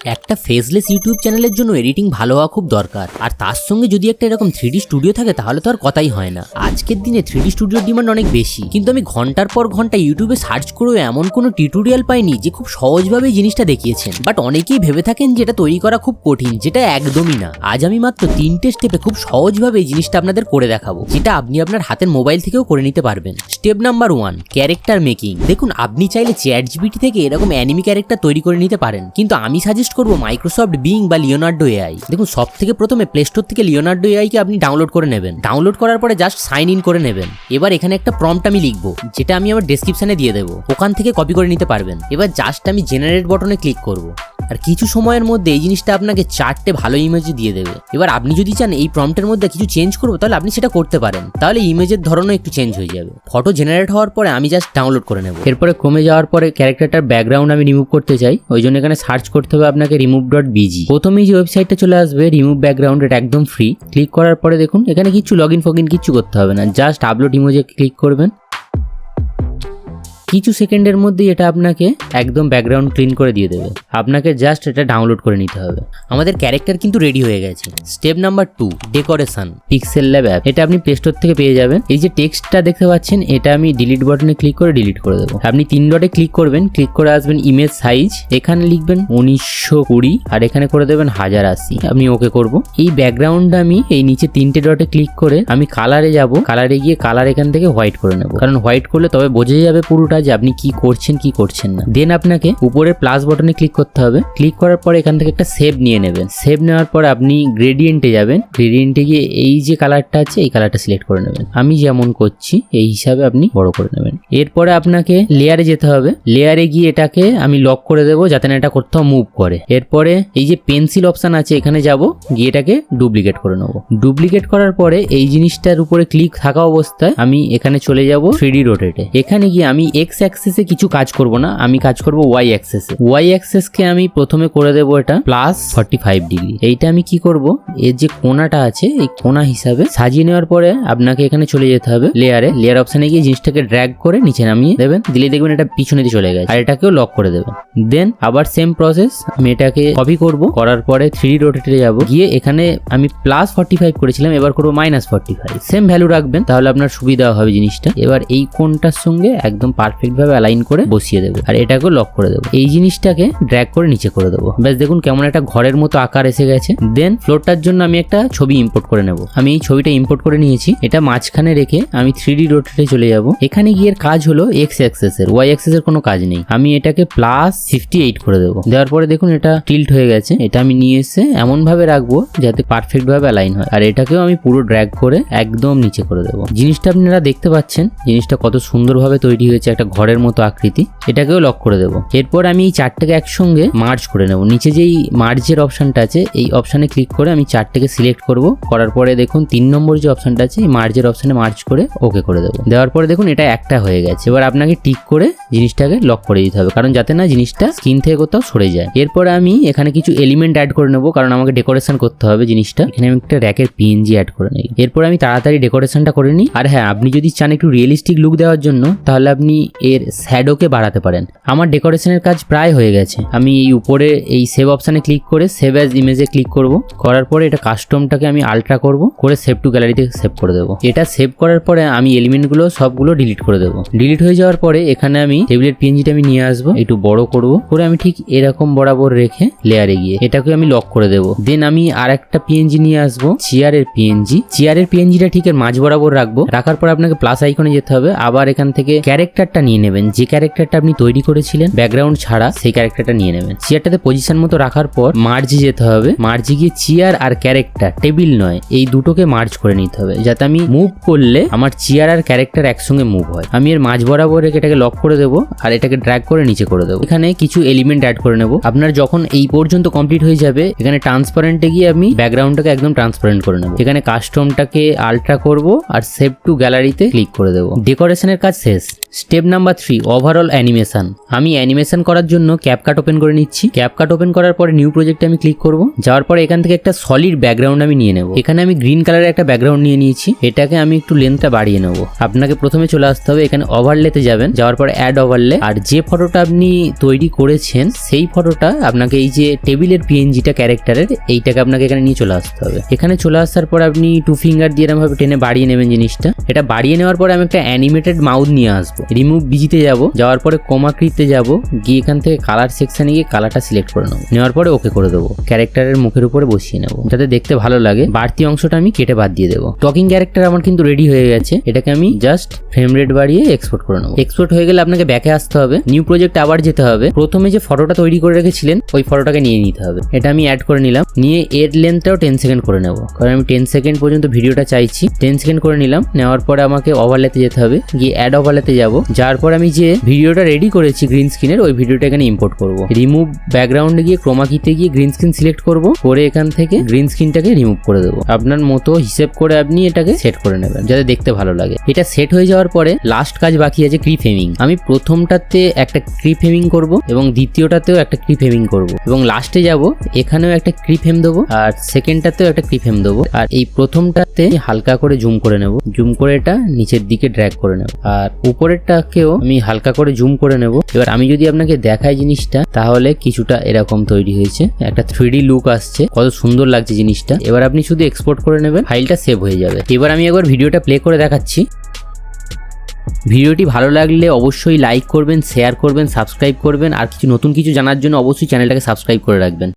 একটা faceless YouTube চ্যানেলের জন্য এডিটিং ভালো হওয়া খুব দরকার, আর তার সঙ্গে যদি একটা এরকম 3D স্টুডিও থাকে তাহলে তো আর কথাই হয় না। আজকের দিনে 3D স্টুডিওর ডিমান্ড অনেক বেশি, কিন্তু আমি ঘন্টার পর ঘন্টা ইউটিউবে সার্চ করেও এমন কোনো টিউটোরিয়াল পাইনি যে খুব সহজভাবে জিনিসটা দেখিয়েছেন। বাট অনেকেই ভেবে থাকেন যে এটা তৈরি করা খুব কঠিন, যেটা একদমই না। আজ আমি মাত্র 3টে স্টেপে খুব সহজভাবে এই জিনিসটা আপনাদের করে দেখাবো, যেটা আপনি আপনার হাতের মোবাইল থেকেও করে নিতে পারবেন। Step number 1, character making. দেখুন, আপনি চাইলে চ্যাটজিপিটি থেকে এরকম অ্যানিমি ক্যারেক্টার তৈরি করে নিতে পারেন, কিন্তু আমি সাজেস্ট করবো মাইক্রোসফট বিং বা লিওনার্ডো এআই। দেখুন, সব থেকে প্রথমে প্লে স্টোর থেকে লিওনার্ডো এআই কে আপনি ডাউনলোড করে নেবেন। ডাউনলোড করার পরে জাস্ট সাইন ইন করে নেবেন। এবার এখানে একটা প্রম্পট আমি লিখবো, যেটা আমি আমার ডেসক্রিপশনে দিয়ে দেবো, ওখান থেকে কপি করে নিতে পারবেন। এবার জাস্ট আমি জেনারেট বটনে ক্লিক করব, আর কিছু সময়ের মধ্যে এই জিনিসটা আপনাকে 4টে ভালো ইমেজ দিয়ে দেবে। এবার আপনি যদি চান এই প্রম্পটের মধ্যে কিছু চেঞ্জ করবো, তাহলে আপনি সেটা করতে পারেন, তাহলে ইমেজের ধরনও একটু চেঞ্জ হয়ে যাবে। ফটো জেনারেট হওয়ার পরে আমি জাস্ট ডাউনলোড করে নেব। এরপরে ক্রোমে যাওয়ার পরে ক্যারেক্টারটার ব্যাকগ্রাউন্ড আমি রিমুভ করতে চাই, ওই জন্য এখানে সার্চ করতে হবে আপনাকে remove.bg। প্রথমেই যে ওয়েবসাইটটা চলে আসবে রিমুভ ব্যাকগ্রাউন্ড, এটা একদম ফ্রি। ক্লিক করার পরে দেখুন এখানে কিছু লগইন ফগইন কিছু করতে হবে না, জাস্ট আপলোড ইমেজে ক্লিক করবেন। কিছু সেকেন্ডের মধ্যেই এটা আপনাকে একদম ব্যাকগ্রাউন্ড ক্লিন করে দিয়ে দেবে। আপনাকে জাস্ট এটা ডাউনলোড করে নিতে হবে। আমাদের ক্যারেক্টার কিন্তু রেডি হয়ে গেছে। Step number 2, decoration. Pixel lab app, এটা আপনি প্লে স্টোর থেকে পেয়ে যাবেন। এই যে টেক্সটটা দেখতে পাচ্ছেন, এটা আমি ডিলিট বাটনে ক্লিক করে ডিলিট করে দেবো। আপনি 3 ডটে ক্লিক করবেন, ক্লিক করে আসবেন ইমেজ সাইজ, এখানে লিখবেন 1920 আর এখানে করে দেবেন 1080। আমি ওকে করব। এই ব্যাকগ্রাউন্ডটা আমি এই নিচে 3টে ডটে ক্লিক করে আমি কালারে যাব। কালারে গিয়ে কালার এখান থেকে হোয়াইট করে নেব, কারণ হোয়াইট করলে তবে বোঝা যাবে পুরোটা যে আপনি কি করছেন কি করছেন না। দেন আপনাকে উপরের প্লাস বাটনে ক্লিক করতে হবে। ক্লিক করার পরে এখান থেকে একটা সেভ নিয়ে নেবেন। সেভ নেওয়ার পরে আপনি গ্রেডিয়েন্টে যাবেন। গ্রেডিয়েন্টে গিয়ে এই যে কালারটা আছে এই কালারটা সিলেক্ট করে নেবেন। আমি যেমন করছি এই হিসাবে আপনি বড় করে নেবেন। এরপরে আপনাকে লেয়ারে যেতে হবে। লেয়ারে গিয়ে এটাকে আমি লক করে দেবো, যাতে না এটা কোথাও মুভ করে। এরপরে এই যে পেন্সিল অপশন আছে এখানে যাব, গিয়ে এটাকে ডুপ্লিকেট করে নেবো। ডুপ্লিকেট করার পরে এই জিনিসটার উপরে ক্লিক থাকা অবস্থায় আমি এখানে চলে যাব 3D রোটেটে। এখানে গিয়ে আমি এক্স অ্যাক্সিসে কিছু কাজ করব না, আমি কাজ করব ওয়াই অ্যাক্সিসে। ওয়াই অ্যাক্সিসকে আমি প্রথমে করে দেবো এটা +45 ডিগ্রি। এইটা আমি কি করব, এর যে কোণাটা আছে এই কোণা হিসাবে সাজিয়ে নেওয়ার পরে আপনাকে এখানে চলে যেতে হবে লেয়ারে। লেয়ার অপশনে গিয়ে জিনিসটাকে ড্র্যাগ করে নিচে নামিয়ে দেবেন। দিলে দেখবেন এটা পিছনে দিয়ে চলে গেছে, আর এটাকেও লক করে দেবেন। দেন আবার সেম প্রসেস, আমি এটাকে কপি করব। করার পরে 3D রোটেটে যাব, গিয়ে এখানে আমি +45 করেছিলাম, এবার করব -45। সেম ভ্যালু রাখবেন, তাহলে আপনার সুবিধা হবে জিনিসটা। এবার এই কোণটার সঙ্গে একদম পারফেক্ট ভাবে অ্যালাইন করে বসিয়ে দেবো, আর এটাকেও লক করে দেবো। এই জিনিসটাকে ড্র্যাগ করে নিচে করে দেবো। ব্যাস, দেখুন কেমন একটা ঘরের মতো আকার এসে গেছে। দেন ফ্লোরটার জন্য আমি একটা ছবি ইম্পোর্ট করে নেব। আমি এই ছবিটা ইম্পোর্ট করে নিয়েছি। এটা মাঝখানে রেখে আমি 3D রোটেটে চলে যাব। এখানে গিয়ে কাজ হলো এক্স অ্যাক্সিস এর, ওয়াই অ্যাক্সিস এর কোনো কাজ নেই। আমি এটাকে +58 করে দেবো। দেওয়ার পরে দেখুন এটা টিল্ট হয়ে গেছে। এটা আমি নিয়ে এসে এমন ভাবে রাখবো যাতে পারফেক্ট ভাবে অ্যালাইন হয়, আর এটাকেও আমি পুরো ড্র্যাগ করে একদম নিচে করে দেবো। জিনিসটা আপনারা দেখতে পাচ্ছেন, জিনিসটা কত সুন্দরভাবে তৈরি হয়েছে, একটা ঘরের মতো আকৃতি। এটাকেও লক করে দেবো। এরপর আমি এই 4টাকে একসঙ্গে মার্জ করে নেব। নিচে যেই মার্জের অপশনটা আছে এই অপশনে ক্লিক করে আমি 4টাকে সিলেক্ট করব। করার পরে দেখুন 3 নম্বর যে অপশনটা আছে এই মার্জের অপশনে মার্জ করে ওকে করে দেবো। দেওয়ার পরে দেখুন এটা একটা হয়ে গেছে। এবার আপনাকে টিক করে জিনিসটাকে লক করে দিতে হবে, কারণ যাতে না জিনিসটা স্ক্রিন থেকে কোথাও সরে যায়। এরপরে আমি এখানে কিছু এলিমেন্ট অ্যাড করে নেব, কারণ আমাকে ডেকোরেশন করতে হবে জিনিসটা। এখানে আমি একটা র্যাকের PNG অ্যাড করে নিই। এরপর আমি তাড়াতাড়ি ডেকোরেশনটা করে নিই। আর হ্যাঁ, আপনি যদি চান একটু রিয়েলিস্টিক লুক দেওয়ার জন্য, তাহলে আপনি এর শ্যাডোকে বাড়াতে পারেন। আমার ডেকোরেশনের কাজ প্রায় হয়ে গেছে। আমি এই উপরে এই সেভ অপশনে ক্লিক করে সেভ অ্যাজ ইমেজে ক্লিক করব। করার পরে এটা কাস্টমটাকে আমি আলট্রা করব, করে সেভ টু গ্যালারিতে সেভ করে দেবো। এটা সেভ করার পরে আমি এলিমেন্টগুলো সবগুলো ডিলিট করে দেবো। ডিলিট হয়ে যাওয়ার পরে এখানে আমি টেবিলের PNGটা আমি নিয়ে আসবো, একটু বড় করব, করে আমি ঠিক এরকম বরাবর রেখে লেয়ারে গিয়ে এটাকে আমি লক করে দেবো। দেন আমি আর একটা PNG নিয়ে আসবো, চেয়ারের PNG। চেয়ারের PNGটা ঠিক এর মাঝ বরাবর রাখবো। রাখার পর আপনাকে প্লাস আইকনে যেতে হবে। আবার এখান থেকে ক্যারেক্টারটা নিয়ে নেবেন, যে ক্যারেক্টারটা আপনি তৈরি করেছিলেন ব্যাকগ্রাউন্ড ছাড়া, সেই ক্যারেক্টারটা নিয়ে নেবেন। চেয়ারটাতে পজিশন মতো রাখার পর মার্জে যেতে হবে। মার্জে গিয়ে চেয়ার আর ক্যারেক্টার, টেবিল নয়, এই দুটোকে মার্জ করে নিতে হবে, যাতে আমি মুভ করলে আমার চেয়ার আর ক্যারেক্টার একসঙ্গে মুভ হয়। আমি এর মাঝ বরাবর রেখে এটাকে লক করে দেবো, আর এটাকে ড্র্যাগ করে নিচে করে দেবো। এখানে কিছু এলিমেন্ট অ্যাড করে নেব। আপনার যখন এই পর্যন্ত কমপ্লিট হয়ে যাবে, এখানে ট্রান্সপারেন্টে গিয়ে আমি ব্যাকগ্রাউন্ডটাকে একদম ট্রান্সপারেন্ট করে নেব। এখানে কাস্টমটাকে আলট্রা করব আর সেভ টু গ্যালারিতে ক্লিক করে দেবো। ডেকোরেশনের কাজ শেষ। Step number 3 overall animation. আমি অ্যানিমেশন করার জন্য ক্যাপকাট ওপেন করে নিচ্ছি। ক্যাপকাট ওপেন করার পরে নিউ প্রজেক্টে আমি ক্লিক করব। যাওয়ার পরে এখান থেকে একটা সলিড ব্যাকগ্রাউন্ড আমি নিয়ে নেব। এখানে আমি গ্রিন কালারের একটা ব্যাকগ্রাউন্ড নিয়ে নিয়েছি। এটাকে আমি একটু লেন্থটা বাড়িয়ে নেব। আপনাকে প্রথমে চলে আসতে হবে, এখানে ওভারলেতে যাবেন, যাওয়ার পরে অ্যাড ওভারলে, আর যে ফটোটা আপনি তৈরি করেছেন সেই ফটোটা আপনাকে এই যে টেবিলের পিএনজিটা ক্যারেক্টারের এইটাকে আপনাকে এখানে নিয়ে চলে আসতে হবে। এখানে চলে আসার পর আপনি 2 ফিঙ্গার দিয়ে এরকম ভাবে টেনে বাড়িয়ে নেবেন জিনিসটা। এটা বাড়িয়ে নেওয়ার পরে আমি একটা অ্যানিমেটেড মাউথ নিয়ে আসবো। রিমুভ বিজিতে যাব, যাওয়ার পরে কোমাক্রিতে যাব, গিয়ে এখান থেকে কালার সেকশনে গিয়ে কালারটা সিলেক্ট করে নেবো। নেওয়ার পরে ওকে করে দেবো। ক্যারেক্টারের মুখের উপরে বসিয়ে নেবো যাতে দেখতে ভালো লাগে। বাড়তি অংশটা আমি কেটে বাদ দিয়ে দেবো। টকিং ক্যারেক্টার আমার কিন্তু রেডি হয়ে গেছে। এটাকে আমি জাস্ট ফ্রেম রেট বাড়িয়ে এক্সপোর্ট করে নেবো। এক্সপোর্ট হয়ে গেলে আপনাকে ব্যাকে আসতে হবে, নিউ প্রজেক্ট আবার যেতে হবে। প্রথমে যে ফটোটা তৈরি করে রেখেছিলেন ওই ফটোটাকে নিয়ে নিতে হবে। এটা আমি অ্যাড করে নিলাম। নিয়ে এর লেন্থটাও 10 সেকেন্ড করে নেবো, কারণ আমি 10 সেকেন্ড পর্যন্ত ভিডিওটা চাইছি। 10 সেকেন্ড করে নিলাম। নেওয়ার পরে আমাকে ওভারলেতে যেতে হবে, গিয়ে অ্যাড ওভারলেতে যাব। যার পর আমি যে ভিডিওটা রেডি করেছি গ্রিন স্ক্রিনের ওই ভিডিওটা এখানে ইম্পোর্ট করব। রিমুভ ব্যাকগ্রাউন্ডে গিয়ে ক্রোমা কিতে গিয়ে গ্রিন স্ক্রিন সিলেক্ট করব, করে এখান থেকে গ্রিন স্ক্রিনটাকে রিমুভ করে দেবো। আপনার মতো হিসেব করে আপনি এটাকে সেট করে নেবেন যাতে দেখতে ভালো লাগে। এটা সেট হয়ে যাওয়ার পরে লাস্ট কাজ বাকি আছে ক্রিফ্রেমিং। আমি প্রথমটাতে একটা ক্রিফ্রেমিং করব এবং দ্বিতীয়টাতেও একটা ক্রিফ্রেমিং করব এবং লাস্টে যাব এখানেও একটা ক্রিফ্রেম দেবো আর সেকেন্ডটাতেও একটা ক্রিফ্রেম দেবো। আর এই প্রথমটাতে হালকা করে জুম করে নেব, জুম করে এটা নিচের দিকে ড্র্যাগ করে নেব আর উপরেরটাকেও আমি হালকা করে জুম করে নেব। এবার আমি যদি আপনাকে দেখাই জিনিসটা তাহলে কিছুটা এরকম তৈরি হয়েছে, একটা 3D লুক আসছে, কত সুন্দর লাগছে জিনিসটা। এবার আপনি শুধু এক্সপোর্ট করে নেবেন, ফাইলটা সেভ হয়ে যাবে। এবার আমি একবার ভিডিওটা প্লে করে দেখাচ্ছি। ভিডিওটি ভালো লাগলে অবশ্যই লাইক করবেন, শেয়ার করবেন, সাবস্ক্রাইব করবেন আর নতুন কিছু জানার জন্য অবশ্যই চ্যানেলটাকে সাবস্ক্রাইব করে রাখবেন।